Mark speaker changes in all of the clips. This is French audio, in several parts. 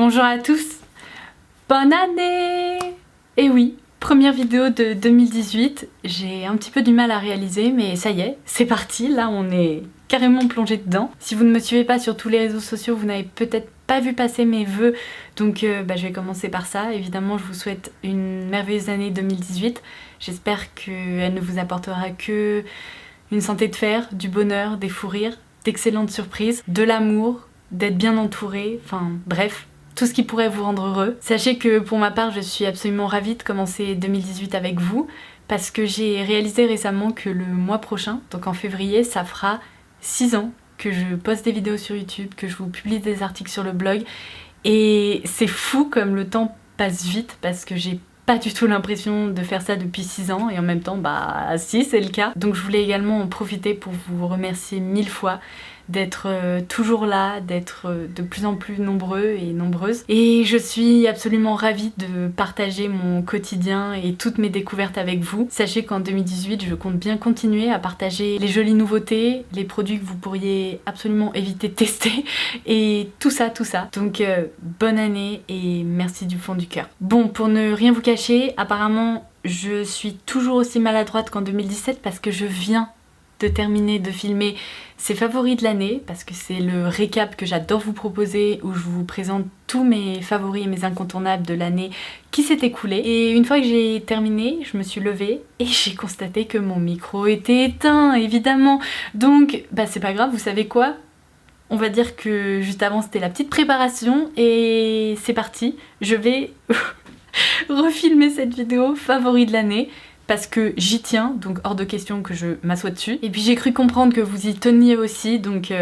Speaker 1: Bonjour à tous, bonne année! Et oui, première vidéo de 2018, j'ai un petit peu du mal à réaliser mais ça y est, c'est parti, là on est carrément plongé dedans. Si vous ne me suivez pas sur tous les réseaux sociaux, vous n'avez peut-être pas vu passer mes vœux, donc je vais commencer par ça. Évidemment, je vous souhaite une merveilleuse année 2018. J'espère qu'elle ne vous apportera que une santé de fer, du bonheur, des fous rires, d'excellentes surprises, de l'amour, d'être bien entouré, enfin bref, tout ce qui pourrait vous rendre heureux. Sachez que pour ma part, je suis absolument ravie de commencer 2018 avec vous parce que j'ai réalisé récemment que le mois prochain, donc en février, ça fera 6 ans que je poste des vidéos sur YouTube, que je vous publie des articles sur le blog et c'est fou comme le temps passe vite parce que j'ai pas du tout l'impression de faire ça depuis 6 ans et en même temps bah si c'est le cas. Donc je voulais également en profiter pour vous remercier 1000 fois d'être toujours là, d'être de plus en plus nombreux et nombreuses. Et je suis absolument ravie de partager mon quotidien et toutes mes découvertes avec vous. Sachez qu'en 2018, je compte bien continuer à partager les jolies nouveautés, les produits que vous pourriez absolument éviter de tester et tout ça. Donc bonne année et merci du fond du cœur. Bon, pour ne rien vous cacher, apparemment je suis toujours aussi maladroite qu'en 2017 parce que je viens de terminer de filmer ces favoris de l'année parce que c'est le récap que j'adore vous proposer où je vous présente tous mes favoris et mes incontournables de l'année qui s'est écoulée. Et une fois que j'ai terminé, je me suis levée et j'ai constaté que mon micro était éteint, évidemment. Donc bah c'est pas grave, vous savez quoi ? On va dire que juste avant c'était la petite préparation et c'est parti. Je vais refilmer cette vidéo favoris de l'année parce que j'y tiens, donc hors de question que je m'assoie dessus. Et puis j'ai cru comprendre que vous y teniez aussi, donc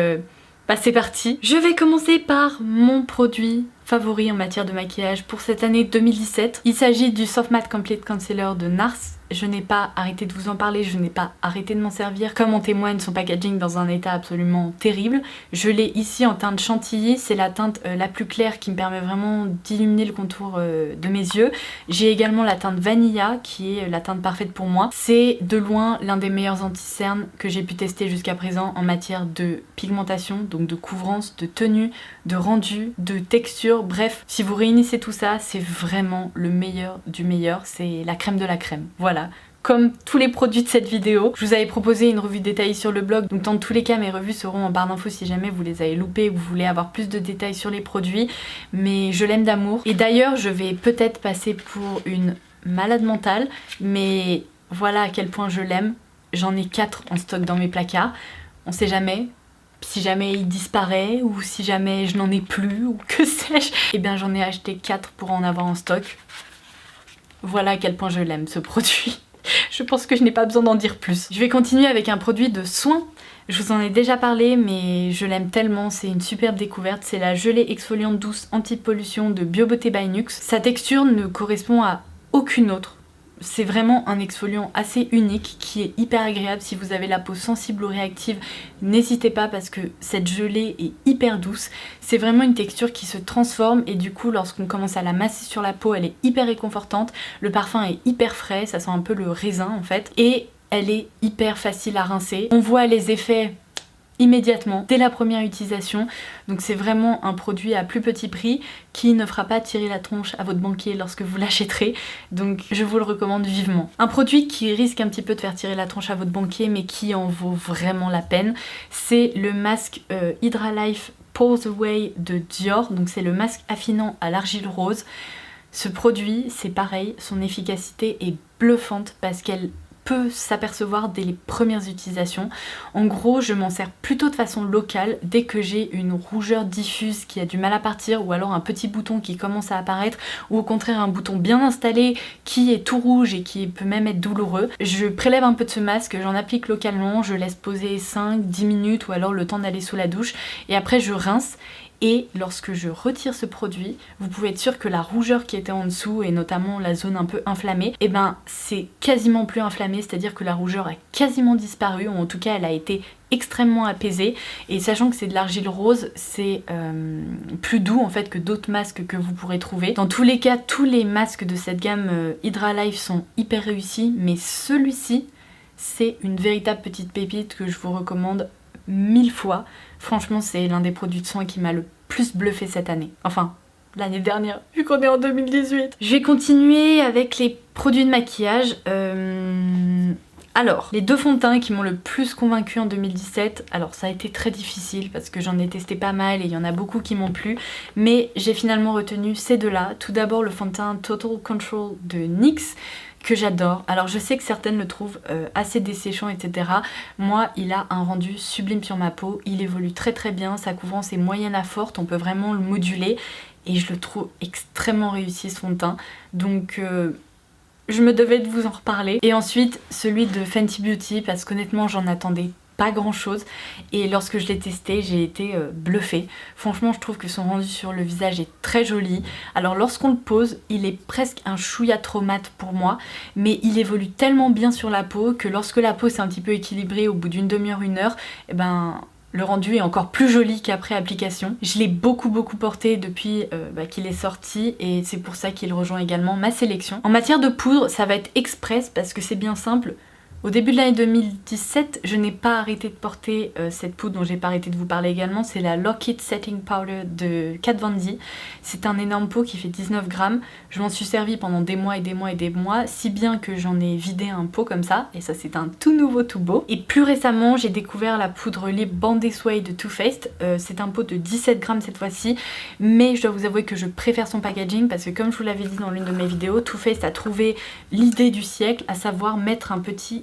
Speaker 1: bah c'est parti. Je vais commencer par mon produit favori en matière de maquillage pour cette année 2017. Il s'agit du Soft Matte Complete Concealer de NARS. Je n'ai pas arrêté de vous en parler, je n'ai pas arrêté de m'en servir. Comme en témoigne son packaging dans un état absolument terrible. Je l'ai ici en teinte chantilly, c'est la teinte la plus claire qui me permet vraiment d'illuminer le contour de mes yeux. J'ai également la teinte Vanilla qui est la teinte parfaite pour moi. C'est de loin l'un des meilleurs anti-cernes que j'ai pu tester jusqu'à présent en matière de pigmentation, donc de couvrance, de tenue, de rendu, de texture. Bref, si vous réunissez tout ça, c'est vraiment le meilleur du meilleur, c'est la crème de la crème. Voilà. Comme tous les produits de cette vidéo, je vous avais proposé une revue détaillée sur le blog, donc dans tous les cas mes revues seront en barre d'infos si jamais vous les avez loupées ou vous voulez avoir plus de détails sur les produits, mais je l'aime d'amour. Et d'ailleurs je vais peut-être passer pour une malade mentale, mais voilà à quel point je l'aime. J'en ai 4 en stock dans mes placards, on sait jamais. Si jamais il disparaît ou si jamais je n'en ai plus ou que sais-je, et bien j'en ai acheté 4 pour en avoir en stock. Voilà à quel point je l'aime ce produit. Je pense que je n'ai pas besoin d'en dire plus. Je vais continuer avec un produit de soin. Je vous en ai déjà parlé mais je l'aime tellement, c'est une superbe découverte. C'est la gelée exfoliante douce anti-pollution de BioBeauty by Nuxe. Sa texture ne correspond à aucune autre. C'est vraiment un exfoliant assez unique qui est hyper agréable. Si vous avez la peau sensible ou réactive, n'hésitez pas parce que cette gelée est hyper douce. C'est vraiment une texture qui se transforme et du coup lorsqu'on commence à la masser sur la peau, elle est hyper réconfortante. Le parfum est hyper frais, ça sent un peu le raisin en fait. Et elle est hyper facile à rincer. On voit les effets immédiatement, dès la première utilisation. Donc c'est vraiment un produit à plus petit prix qui ne fera pas tirer la tronche à votre banquier lorsque vous l'achèterez. Donc je vous le recommande vivement. Un produit qui risque un petit peu de faire tirer la tronche à votre banquier mais qui en vaut vraiment la peine, c'est le masque Hydra Life Pores Away de Dior. Donc c'est le masque affinant à l'argile rose. Ce produit, c'est pareil, son efficacité est bluffante parce qu'elle peut s'apercevoir dès les premières utilisations. En gros, je m'en sers plutôt de façon locale dès que j'ai une rougeur diffuse qui a du mal à partir ou alors un petit bouton qui commence à apparaître ou au contraire un bouton bien installé qui est tout rouge et qui peut même être douloureux. Je prélève un peu de ce masque, j'en applique localement, je laisse poser 5-10 minutes ou alors le temps d'aller sous la douche et après je rince. Et lorsque je retire ce produit, vous pouvez être sûr que la rougeur qui était en dessous et notamment la zone un peu inflammée, et ben c'est quasiment plus inflammé, c'est-à-dire que la rougeur a quasiment disparu, ou en tout cas elle a été extrêmement apaisée. Et sachant que c'est de l'argile rose, c'est plus doux en fait que d'autres masques que vous pourrez trouver. Dans tous les cas, tous les masques de cette gamme Hydra Life sont hyper réussis, mais celui-ci c'est une véritable petite pépite que je vous recommande 1000 fois. Franchement, c'est l'un des produits de soin qui m'a le plus bluffé cette année. Enfin, l'année dernière, vu qu'on est en 2018. Je vais continuer avec les produits de maquillage. Alors, les deux fonds de teint qui m'ont le plus convaincu en 2017, alors ça a été très difficile parce que j'en ai testé pas mal et il y en a beaucoup qui m'ont plu, mais j'ai finalement retenu ces deux-là. Tout d'abord le fond de teint Total Control de NYX, que j'adore. Alors je sais que certaines le trouvent assez desséchant, etc. Moi, il a un rendu sublime sur ma peau, il évolue très très bien, sa couvrance est moyenne à forte, on peut vraiment le moduler et je le trouve extrêmement réussi ce fond de teint. Donc je me devais de vous en reparler. Et ensuite celui de Fenty Beauty parce qu'honnêtement j'en attendais pas grand chose et lorsque je l'ai testé j'ai été bluffée. Franchement je trouve que son rendu sur le visage est très joli. Alors lorsqu'on le pose il est presque un chouïa trop mat pour moi, mais il évolue tellement bien sur la peau que lorsque la peau s'est un petit peu équilibrée au bout d'une demi-heure, une heure, et ben le rendu est encore plus joli qu'après application. Je l'ai beaucoup porté depuis qu'il est sorti et c'est pour ça qu'il rejoint également ma sélection. En matière de poudre, ça va être express parce que c'est bien simple. Au début de l'année 2017, je n'ai pas arrêté de porter cette poudre dont j'ai pas arrêté de vous parler également. C'est la Lock It Setting Powder de Kat Von D. C'est un énorme pot qui fait 19 grammes. Je m'en suis servi pendant des mois et des mois et des mois, si bien que j'en ai vidé un pot comme ça. Et ça c'est un tout nouveau tout beau. Et plus récemment, j'ai découvert la poudre lip Bandé Sway de Too Faced. C'est un pot de 17 grammes cette fois-ci. Mais je dois vous avouer que je préfère son packaging parce que comme je vous l'avais dit dans l'une de mes vidéos, Too Faced a trouvé l'idée du siècle, à savoir mettre un petit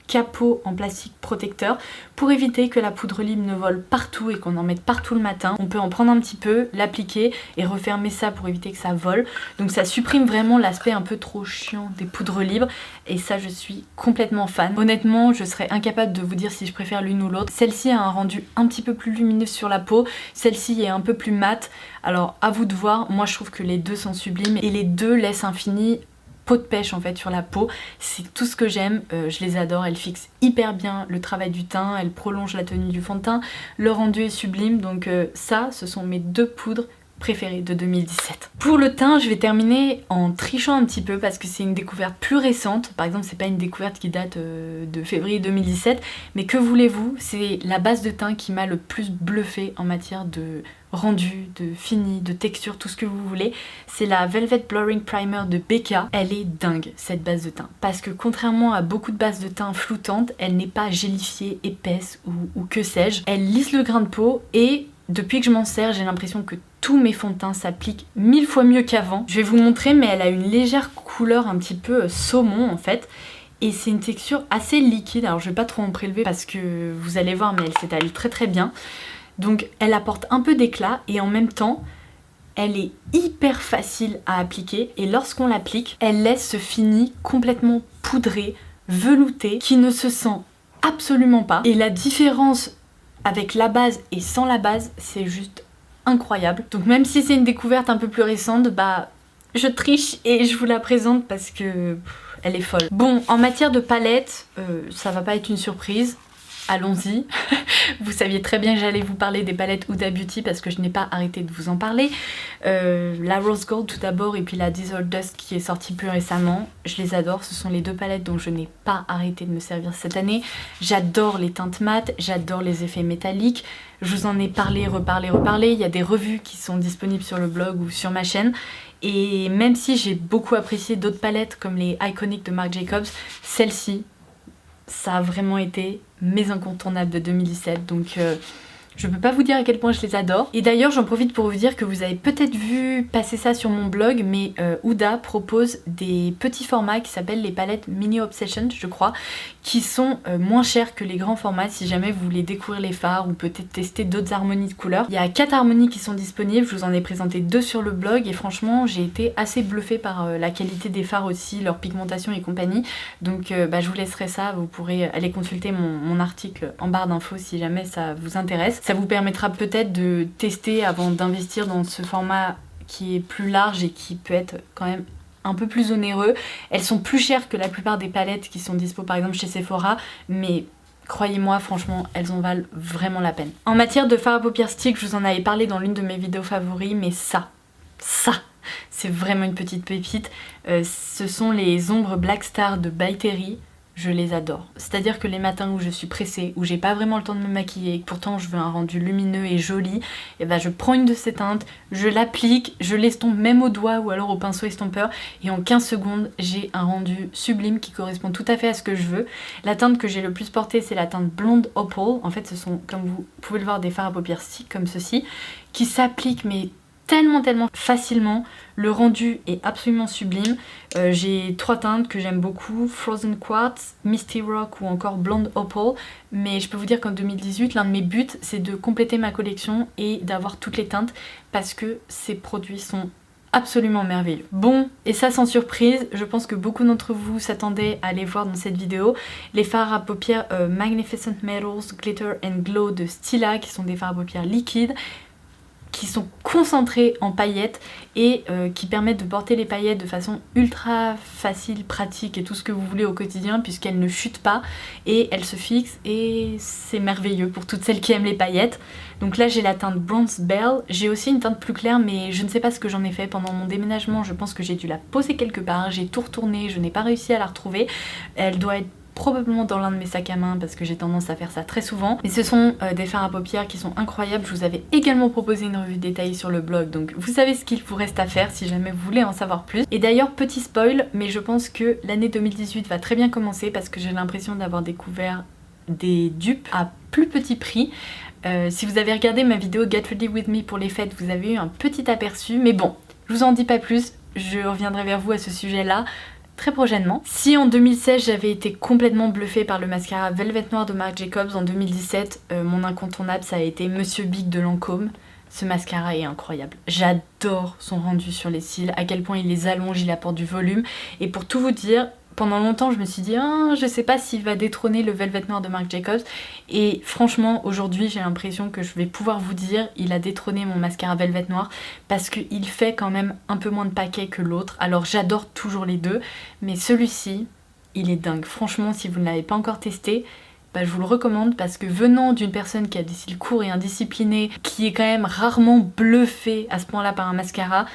Speaker 1: capot en plastique protecteur pour éviter que la poudre lime ne vole partout et qu'on en mette partout le matin. On peut en prendre un petit peu, l'appliquer et refermer ça pour éviter que ça vole. Donc ça supprime vraiment l'aspect un peu trop chiant des poudres libres et ça je suis complètement fan. Honnêtement je serais incapable de vous dire si je préfère l'une ou l'autre. Celle-ci a un rendu un petit peu plus lumineux sur la peau, celle-ci est un peu plus mate. Alors à vous de voir, moi je trouve que les deux sont sublimes et les deux laissent un fini peau de pêche en fait sur la peau. C'est tout ce que j'aime, je les adore, elles fixent hyper bien le travail du teint, elles prolongent la tenue du fond de teint, le rendu est sublime, donc ça ce sont mes deux poudres préférée de 2017. Pour le teint, je vais terminer en trichant un petit peu parce que c'est une découverte plus récente. Par exemple, c'est pas une découverte qui date de février 2017, mais que voulez-vous, c'est la base de teint qui m'a le plus bluffé en matière de rendu, de fini, de texture, tout ce que vous voulez. C'est la Velvet Blurring Primer de Becca. Elle est dingue cette base de teint parce que contrairement à beaucoup de bases de teint floutantes, elle n'est pas gélifiée, épaisse ou que sais-je. Elle lisse le grain de peau et depuis que je m'en sers, j'ai l'impression que tous mes fonds de teint s'appliquent 1000 fois mieux qu'avant. Je vais vous montrer, mais elle a une légère couleur un petit peu saumon en fait. Et c'est une texture assez liquide. Alors je vais pas trop en prélever parce que vous allez voir, mais elle s'étale très très bien. Donc elle apporte un peu d'éclat et en même temps, elle est hyper facile à appliquer. Et lorsqu'on l'applique, elle laisse ce fini complètement poudré, velouté, qui ne se sent absolument pas. Et la différence avec la base et sans la base, c'est juste incroyable. Donc même si c'est une découverte un peu plus récente, bah je triche et je vous la présente parce que elle est folle. Bon, en matière de palette, ça va pas être une surprise. Allons-y. Vous saviez très bien que j'allais vous parler des palettes Huda Beauty parce que je n'ai pas arrêté de vous en parler. La Rose Gold tout d'abord et puis la Diesel Dust qui est sortie plus récemment. Je les adore, ce sont les deux palettes dont je n'ai pas arrêté de me servir cette année. J'adore les teintes mates, j'adore les effets métalliques. Je vous en ai parlé, reparlé. Il y a des revues qui sont disponibles sur le blog ou sur ma chaîne. Et même si j'ai beaucoup apprécié d'autres palettes comme les Iconic de Marc Jacobs, celle-ci, ça a vraiment été mes incontournables de 2017, donc je peux pas vous dire à quel point je les adore. Et d'ailleurs j'en profite pour vous dire que vous avez peut-être vu passer ça sur mon blog, mais Huda propose des petits formats qui s'appellent les palettes Mini Obsession, je crois, qui sont moins chers que les grands formats si jamais vous voulez découvrir les fards ou peut-être tester d'autres harmonies de couleurs. Il y a 4 harmonies qui sont disponibles, je vous en ai présenté 2 sur le blog et franchement j'ai été assez bluffée par la qualité des fards aussi, leur pigmentation et compagnie. Donc je vous laisserai ça, vous pourrez aller consulter mon article en barre d'infos si jamais ça vous intéresse. Ça vous permettra peut-être de tester avant d'investir dans ce format qui est plus large et qui peut être quand même un peu plus onéreux. Elles sont plus chères que la plupart des palettes qui sont dispo par exemple chez Sephora, mais croyez-moi, franchement, elles en valent vraiment la peine. En matière de fard à paupières stick, je vous en avais parlé dans l'une de mes vidéos favoris, mais ça, c'est vraiment une petite pépite. Ce sont les ombres Black Star de By Terry. je les adore. C'est-à-dire que les matins où je suis pressée, où j'ai pas vraiment le temps de me maquiller, et que pourtant je veux un rendu lumineux et joli, et ben je prends une de ces teintes, je l'applique, je l'estompe même au doigt ou alors au pinceau estompeur, et en 15 secondes, j'ai un rendu sublime qui correspond tout à fait à ce que je veux. La teinte que j'ai le plus portée, c'est la teinte Blonde Opal. En fait, ce sont, comme vous pouvez le voir, des fards à paupières stick comme ceci, qui s'appliquent mais tellement facilement. Le rendu est absolument sublime. J'ai 3 teintes que j'aime beaucoup, Frozen Quartz, Misty Rock ou encore Blonde Opal, mais je peux vous dire qu'en 2018 l'un de mes buts c'est de compléter ma collection et d'avoir toutes les teintes parce que ces produits sont absolument merveilleux. Bon, et ça sans surprise, je pense que beaucoup d'entre vous s'attendaient à les voir dans cette vidéo, les fards à paupières Magnificent Metals Glitter and Glow de Stila, qui sont des fards à paupières liquides, qui sont concentrés en paillettes et qui permettent de porter les paillettes de façon ultra facile, pratique et tout ce que vous voulez au quotidien, puisqu'elles ne chutent pas et elles se fixent, et c'est merveilleux pour toutes celles qui aiment les paillettes. Donc là j'ai la teinte Bronze Belle, j'ai aussi une teinte plus claire mais je ne sais pas ce que j'en ai fait pendant mon déménagement, je pense que j'ai dû la poser quelque part, j'ai tout retourné, je n'ai pas réussi à la retrouver, elle doit être probablement dans l'un de mes sacs à main parce que j'ai tendance à faire ça très souvent. Mais ce sont des fards à paupières qui sont incroyables. Je vous avais également proposé une revue détaillée sur le blog, donc vous savez ce qu'il vous reste à faire si jamais vous voulez en savoir plus. Et d'ailleurs, petit spoil, mais je pense que l'année 2018 va très bien commencer parce que j'ai l'impression d'avoir découvert des dupes à plus petit prix. Si vous avez regardé ma vidéo Get Ready With Me pour les fêtes, vous avez eu un petit aperçu, mais bon, je vous en dis pas plus, je reviendrai vers vous à ce sujet-là très prochainement. Si en 2016 j'avais été complètement bluffée par le mascara Velvet Noir de Marc Jacobs, en 2017 mon incontournable ça a été Monsieur Big de Lancôme. Ce mascara est incroyable. J'adore son rendu sur les cils, à quel point il les allonge, il apporte du volume. Et pour tout vous dire, pendant longtemps je me suis dit je sais pas s'il va détrôner le Velvet Noir de Marc Jacobs, et franchement aujourd'hui j'ai l'impression que je vais pouvoir vous dire il a détrôné mon mascara Velvet Noir parce qu'il fait quand même un peu moins de paquets que l'autre. Alors j'adore toujours les deux, mais celui-ci il est dingue. Franchement, si vous ne l'avez pas encore testé, je vous le recommande parce que venant d'une personne qui a des cils courts et indisciplinés, qui est quand même rarement bluffée à ce point là par un mascara,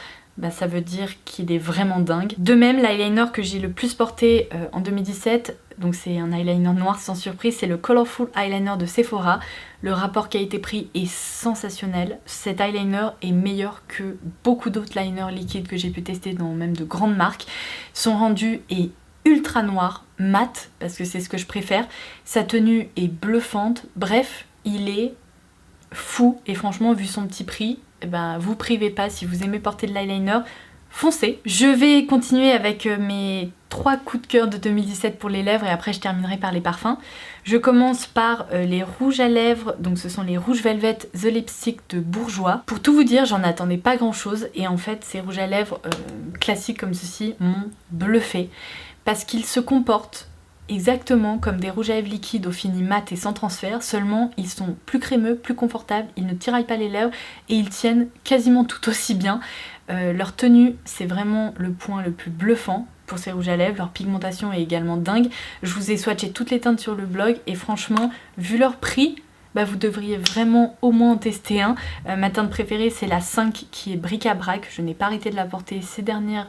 Speaker 1: ça veut dire qu'il est vraiment dingue. De même, l'eyeliner que j'ai le plus porté en 2017, donc c'est un eyeliner noir sans surprise, c'est le Colorful Eyeliner de Sephora. Le rapport qualité-prix est sensationnel. Cet eyeliner est meilleur que beaucoup d'autres liners liquides que j'ai pu tester dans même de grandes marques. Son rendu est ultra noir, mat, parce que c'est ce que je préfère. Sa tenue est bluffante. Bref, il est fou, et franchement, vu son petit prix, vous privez pas. Si vous aimez porter de l'eyeliner, foncez. Je vais continuer avec mes 3 coups de cœur de 2017 pour les lèvres et après je terminerai par les parfums. Je commence par les rouges à lèvres, donc ce sont les rouges Velvet The Lipstick de Bourjois. Pour tout vous dire, j'en attendais pas grand chose et en fait ces rouges à lèvres classiques comme ceci m'ont bluffé parce qu'ils se comportent exactement comme des rouges à lèvres liquides au fini mat et sans transfert, seulement ils sont plus crémeux, plus confortables, ils ne tiraillent pas les lèvres et ils tiennent quasiment tout aussi bien. Leur tenue, c'est vraiment le point le plus bluffant pour ces rouges à lèvres. Leur pigmentation est également dingue. Je vous ai swatché toutes les teintes sur le blog et franchement, vu leur prix, vous devriez vraiment au moins en tester un. Ma teinte préférée, c'est la 5 qui est bric-à-brac. Je n'ai pas arrêté de la porter ces dernières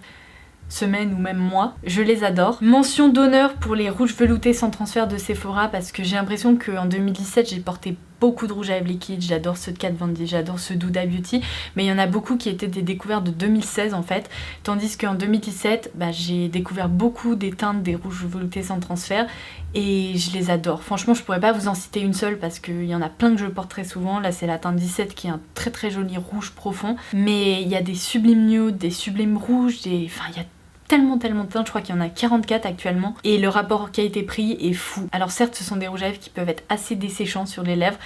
Speaker 1: semaines ou même mois, je les adore. Mention d'honneur pour les rouges veloutés sans transfert de Sephora parce que j'ai l'impression qu'en 2017 j'ai porté beaucoup de rouges à lèvres liquides, j'adore ceux de Kat Von D, j'adore ceux d'Huda Beauty, mais il y en a beaucoup qui étaient des découvertes de 2016 en fait, tandis qu'en 2017 j'ai découvert beaucoup des teintes des rouges veloutés sans transfert et je les adore. Franchement, je pourrais pas vous en citer une seule parce qu'il y en a plein que je porte très souvent. Là c'est la teinte 17 qui est un très très joli rouge profond, mais il y a des sublimes nudes, des sublimes rouges, enfin il y a tellement de teintes, je crois qu'il y en a 44 actuellement et le rapport qualité-prix est fou. Alors certes ce sont des rouges à lèvres qui peuvent être assez desséchants sur les lèvres,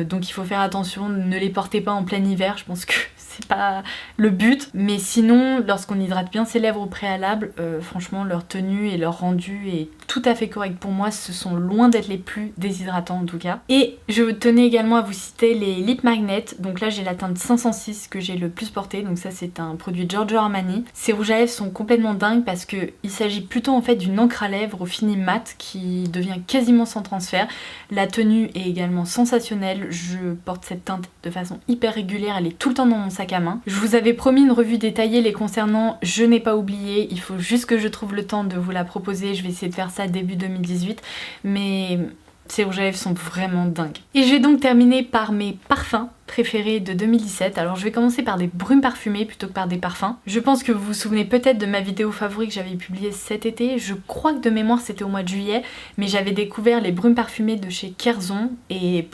Speaker 1: donc il faut faire attention, ne les portez pas en plein hiver, je pense que c'est pas le but, mais sinon lorsqu'on hydrate bien ses lèvres au préalable, franchement leur tenue et leur rendu est tout à fait correct pour moi, ce sont loin d'être les plus déshydratants en tout cas. Et je tenais également à vous citer les Lip Magnet, donc là j'ai la teinte 506 que j'ai le plus portée, donc ça c'est un produit Giorgio Armani. Ces rouges à lèvres sont complètement dingues parce qu'il s'agit plutôt en fait d'une encre à lèvres au fini mat qui devient quasiment sans transfert. La tenue est également sensationnelle, je porte cette teinte de façon hyper régulière, elle est tout le temps dans mon sac sac à main. Je vous avais promis une revue détaillée les concernant, je n'ai pas oublié, il faut juste que je trouve le temps de vous la proposer, je vais essayer de faire ça début 2018, mais ces rouges à lèvres sont vraiment dingues. Et je vais donc terminer par mes parfums préférés de 2017. Alors je vais commencer par des brumes parfumées plutôt que par des parfums. Je pense que vous vous souvenez peut-être de ma vidéo favorite que j'avais publiée cet été. Je crois que de mémoire c'était au mois de juillet, mais j'avais découvert les brumes parfumées de chez Kerzon et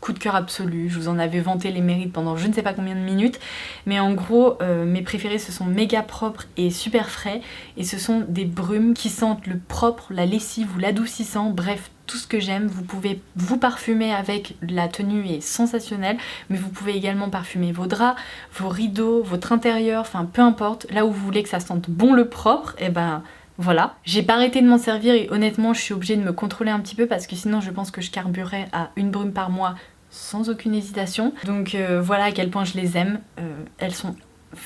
Speaker 1: coup de cœur absolu. Je vous en avais vanté les mérites pendant je ne sais pas combien de minutes, mais en gros mes préférés ce sont méga propres et super frais, et ce sont des brumes qui sentent le propre, la lessive ou l'adoucissant, bref tout ce que j'aime. Vous pouvez vous parfumer avec, la tenue est sensationnelle, mais vous pouvez également parfumer vos draps, vos rideaux, votre intérieur, enfin peu importe, là où vous voulez que ça sente bon le propre, et ben voilà. J'ai pas arrêté de m'en servir et honnêtement je suis obligée de me contrôler un petit peu parce que sinon je pense que je carburerais à une brume par mois sans aucune hésitation. Donc voilà à quel point je les aime, elles sont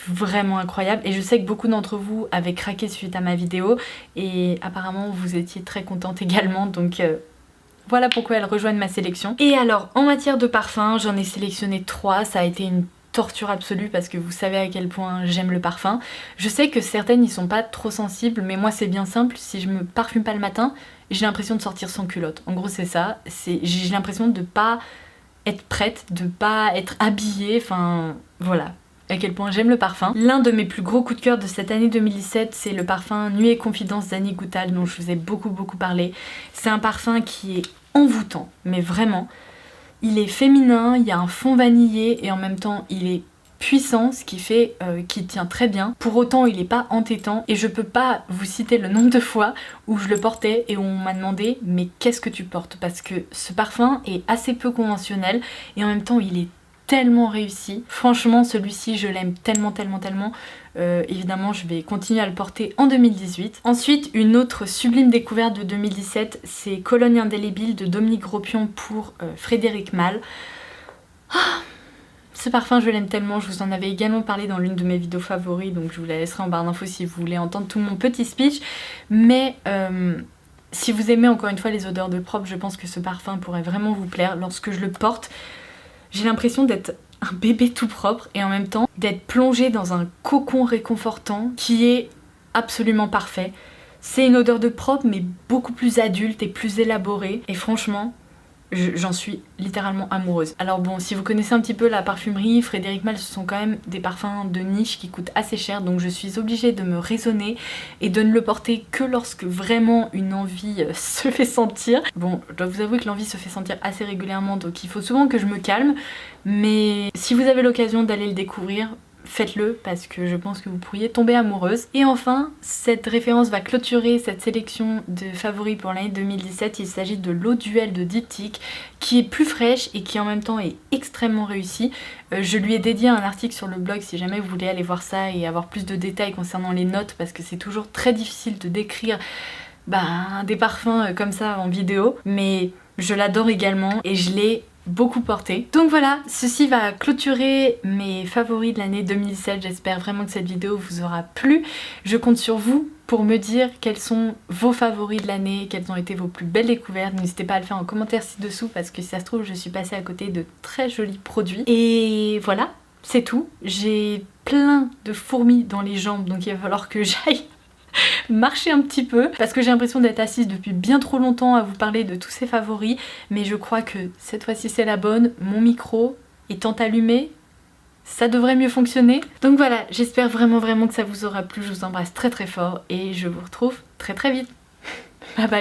Speaker 1: vraiment incroyables et je sais que beaucoup d'entre vous avaient craqué suite à ma vidéo et apparemment vous étiez très contente également, donc voilà pourquoi elles rejoignent ma sélection. Et alors en matière de parfum, j'en ai sélectionné 3, ça a été une torture absolue parce que vous savez à quel point j'aime le parfum. Je sais que certaines n'y sont pas trop sensibles, mais moi c'est bien simple, si je me parfume pas le matin, j'ai l'impression de sortir sans culotte. En gros c'est ça, j'ai l'impression de pas être prête, de pas être habillée, enfin voilà à quel point j'aime le parfum. L'un de mes plus gros coups de cœur de cette année 2017, c'est le parfum Nuit et Confidence d'Annie Goutal dont je vous ai beaucoup parlé. C'est un parfum qui est envoûtant, mais vraiment. Il est féminin, il y a un fond vanillé et en même temps il est puissant, ce qui fait qu'il tient très bien. Pour autant il n'est pas entêtant et je peux pas vous citer le nombre de fois où je le portais et où on m'a demandé mais qu'est-ce que tu portes, parce que ce parfum est assez peu conventionnel et en même temps il est tellement réussi. Franchement celui-ci je l'aime tellement. Évidemment je vais continuer à le porter en 2018. Ensuite une autre sublime découverte de 2017, c'est Cologne indélébile de Dominique Ropion pour Frédéric Malle. Ce parfum je l'aime tellement, je vous en avais également parlé dans l'une de mes vidéos favoris, donc je vous la laisserai en barre d'infos si vous voulez entendre tout mon petit speech. Mais si vous aimez encore une fois les odeurs de propre, je pense que ce parfum pourrait vraiment vous plaire. Lorsque je le porte, j'ai l'impression d'être un bébé tout propre et en même temps d'être plongée dans un cocon réconfortant qui est absolument parfait. C'est une odeur de propre mais beaucoup plus adulte et plus élaborée et franchement j'en suis littéralement amoureuse. Alors bon, si vous connaissez un petit peu la parfumerie, Frédéric Malle, ce sont quand même des parfums de niche qui coûtent assez cher, donc je suis obligée de me raisonner et de ne le porter que lorsque vraiment une envie se fait sentir. Bon, je dois vous avouer que l'envie se fait sentir assez régulièrement, donc il faut souvent que je me calme, mais si vous avez l'occasion d'aller le découvrir, faites-le parce que je pense que vous pourriez tomber amoureuse. Et enfin, cette référence va clôturer cette sélection de favoris pour l'année 2017. Il s'agit de l'eau duel de Diptyque qui est plus fraîche et qui en même temps est extrêmement réussie. Je lui ai dédié un article sur le blog si jamais vous voulez aller voir ça et avoir plus de détails concernant les notes parce que c'est toujours très difficile de décrire des parfums comme ça en vidéo, mais je l'adore également et je l'ai beaucoup porté. Donc voilà, ceci va clôturer mes favoris de l'année 2017. J'espère vraiment que cette vidéo vous aura plu. Je compte sur vous pour me dire quels sont vos favoris de l'année, quelles ont été vos plus belles découvertes. N'hésitez pas à le faire en commentaire ci-dessous parce que si ça se trouve je suis passée à côté de très jolis produits. Et voilà, c'est tout. J'ai plein de fourmis dans les jambes donc il va falloir que j'aille marcher un petit peu parce que j'ai l'impression d'être assise depuis bien trop longtemps à vous parler de tous ces favoris, mais je crois que cette fois-ci c'est la bonne. Mon micro étant allumé, ça devrait mieux fonctionner. Donc voilà, j'espère vraiment que ça vous aura plu. Je vous embrasse très fort et je vous retrouve très vite. Bye bye.